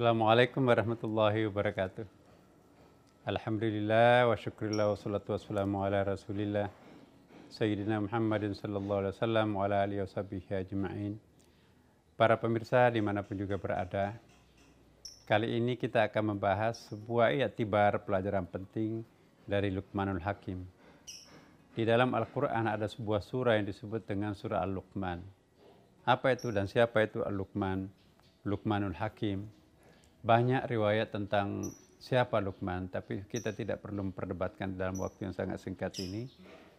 Assalamualaikum warahmatullahi wabarakatuh. Alhamdulillah wa syukurillah wa salatu wassalamu ala rasulillah Sayyidina Muhammadin sallallahu alaihi wasallam wa ala alihi wa sahbihi ajma'in. Para pemirsa dimanapun juga berada, kali ini kita akan membahas sebuah i'tibar pelajaran penting dari Luqmanul Hakim. Di dalam Al-Quran ada sebuah surah yang disebut dengan surah Al-Luqman. Apa itu dan siapa itu Al-Luqman? Luqmanul Hakim. Banyak riwayat tentang siapa Luqman, tapi kita tidak perlu memperdebatkan dalam waktu yang sangat singkat ini.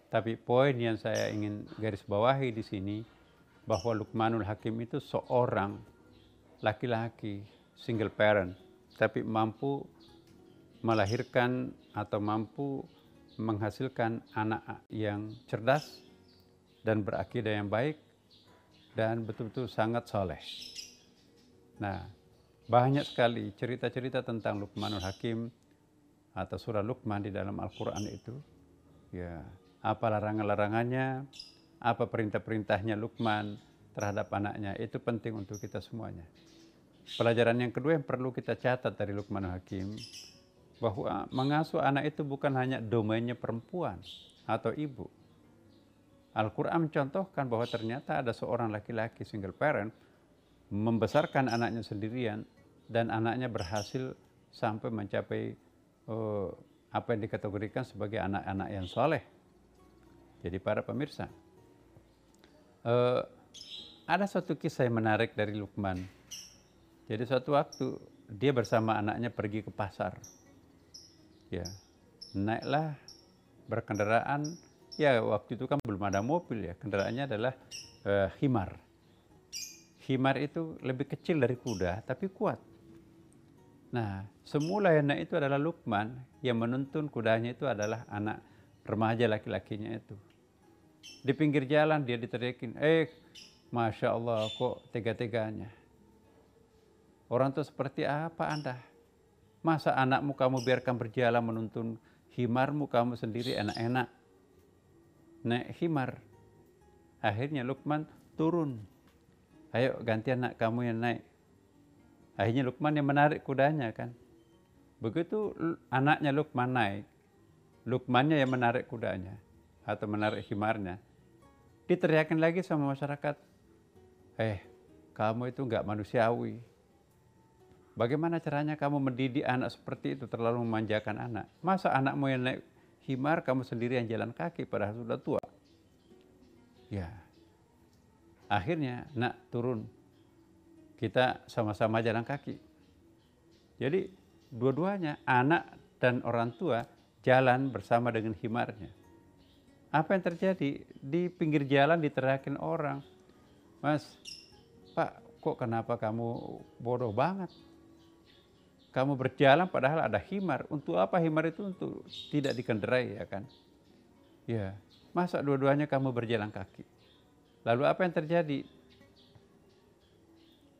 Tapi poin yang saya ingin garis bawahi di sini, bahwa Luqmanul Hakim itu seorang laki-laki, single parent, tapi mampu melahirkan atau mampu menghasilkan anak yang cerdas dan berakidah yang baik dan betul-betul sangat soleh. Nah, banyak sekali cerita-cerita tentang Luqmanul Hakim atau surah Luqman di dalam Al-Quran itu. Ya, apa larangan-larangannya, apa perintah-perintahnya Luqman terhadap anaknya, itu penting untuk kita semuanya. Pelajaran yang kedua yang perlu kita catat dari Luqmanul Hakim, bahwa mengasuh anak itu bukan hanya domainnya perempuan atau ibu. Al-Quran mencontohkan bahwa ternyata ada seorang laki-laki single parent membesarkan anaknya sendirian dan anaknya berhasil sampai mencapai apa yang dikategorikan sebagai anak-anak yang soleh. Jadi para pemirsa, ada suatu kisah yang menarik dari Luqman. Jadi suatu waktu dia bersama anaknya pergi ke pasar. Ya, naiklah berkendaraan. Ya, waktu itu kan belum ada mobil ya. Kendaraannya adalah himar. Himar itu lebih kecil dari kuda, tapi kuat. Nah, semula yang naik itu adalah Luqman, yang menuntun kudanya itu adalah anak remaja laki-lakinya itu. Di pinggir jalan dia diteriakin, Masya Allah, kok tega-teganya. Orang itu seperti apa Anda? Masa anakmu kamu biarkan berjalan menuntun himarmu, kamu sendiri enak-enak naik himar. Akhirnya Luqman turun. Ayo ganti anak kamu yang naik. Akhirnya Luqman yang menarik kudanya kan. Begitu anaknya Luqman naik, Luqmannya yang menarik kudanya atau menarik himarnya. Diteriakin lagi sama masyarakat, kamu itu nggak manusiawi. Bagaimana caranya kamu mendidik anak seperti itu, terlalu memanjakan anak? Masa anakmu yang naik himar, kamu sendiri yang jalan kaki padahal sudah tua? Ya. Akhirnya, nak turun. Kita sama-sama jalan kaki. Jadi dua-duanya, anak dan orang tua jalan bersama dengan himarnya. Apa yang terjadi? Di pinggir jalan diteriakin orang. Mas, Pak, kok kenapa kamu bodoh banget? Kamu berjalan padahal ada himar. Untuk apa himar itu? Untuk tidak dikendarai, ya kan? Ya, masa dua-duanya kamu berjalan kaki? Lalu apa yang terjadi?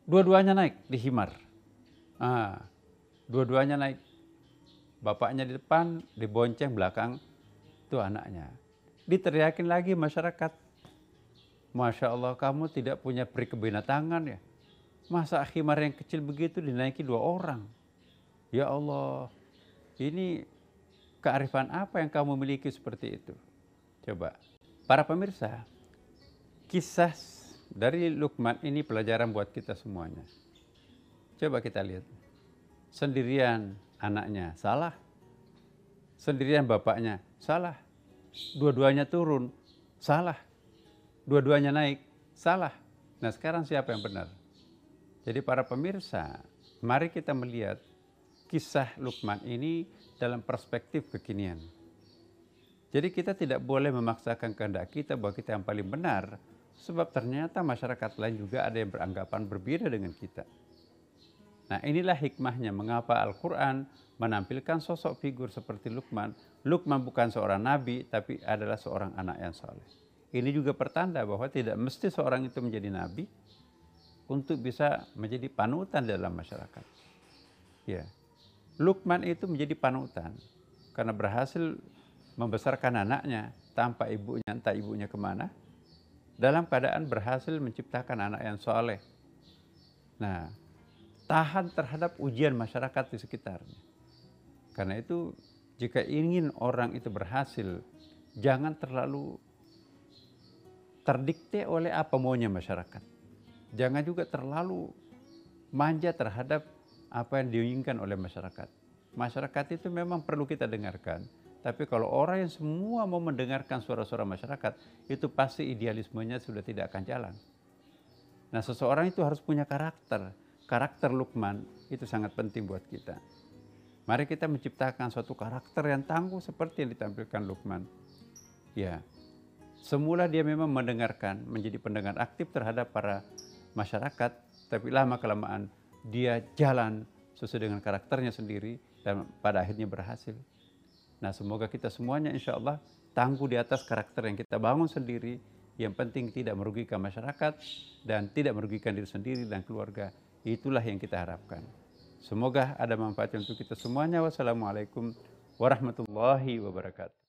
Dua-duanya naik di himar. Dua-duanya naik. Bapaknya di depan, dibonceng belakang, itu anaknya. Diteriakin lagi masyarakat. Masya Allah, kamu tidak punya peri kebenatangan ya? Masa himar yang kecil begitu dinaiki dua orang? Ya Allah, ini kearifan apa yang kamu miliki seperti itu? Coba, para pemirsa, kisah dari Luqman ini pelajaran buat kita semuanya. Coba kita lihat. Sendirian anaknya salah. Sendirian bapaknya salah. Dua-duanya turun, salah. Dua-duanya naik, salah. Nah, sekarang siapa yang benar? Jadi para pemirsa, mari kita melihat kisah Luqman ini dalam perspektif kekinian. Jadi kita tidak boleh memaksakan kehendak kita bahwa kita yang paling benar, sebab ternyata masyarakat lain juga ada yang beranggapan berbeda dengan kita. Nah, inilah hikmahnya mengapa Al-Quran menampilkan sosok figur seperti Luqman. Luqman bukan seorang nabi, tapi adalah seorang anak yang soleh. Ini juga pertanda bahwa tidak mesti seorang itu menjadi nabi untuk bisa menjadi panutan dalam masyarakat. Ya, Luqman itu menjadi panutan karena berhasil membesarkan anaknya tanpa ibunya, entah ibunya kemana, dalam keadaan berhasil menciptakan anak yang soleh. Nah, tahan terhadap ujian masyarakat di sekitarnya. Karena itu, jika ingin orang itu berhasil, jangan terlalu terdikte oleh apa maunya masyarakat. Jangan juga terlalu manja terhadap apa yang diinginkan oleh masyarakat. Masyarakat itu memang perlu kita dengarkan. Tapi kalau orang yang semua mau mendengarkan suara-suara masyarakat, itu pasti idealismenya sudah tidak akan jalan. Nah, seseorang itu harus punya karakter. Karakter Luqman itu sangat penting buat kita. Mari kita menciptakan suatu karakter yang tangguh seperti yang ditampilkan Luqman. Ya, semula dia memang mendengarkan, menjadi pendengar aktif terhadap para masyarakat, tapi lama-kelamaan dia jalan sesuai dengan karakternya sendiri dan pada akhirnya berhasil. Nah, semoga kita semuanya insya Allah tangguh di atas karakter yang kita bangun sendiri, yang penting tidak merugikan masyarakat dan tidak merugikan diri sendiri dan keluarga. Itulah yang kita harapkan. Semoga ada manfaat untuk kita semuanya. Wassalamualaikum warahmatullahi wabarakatuh.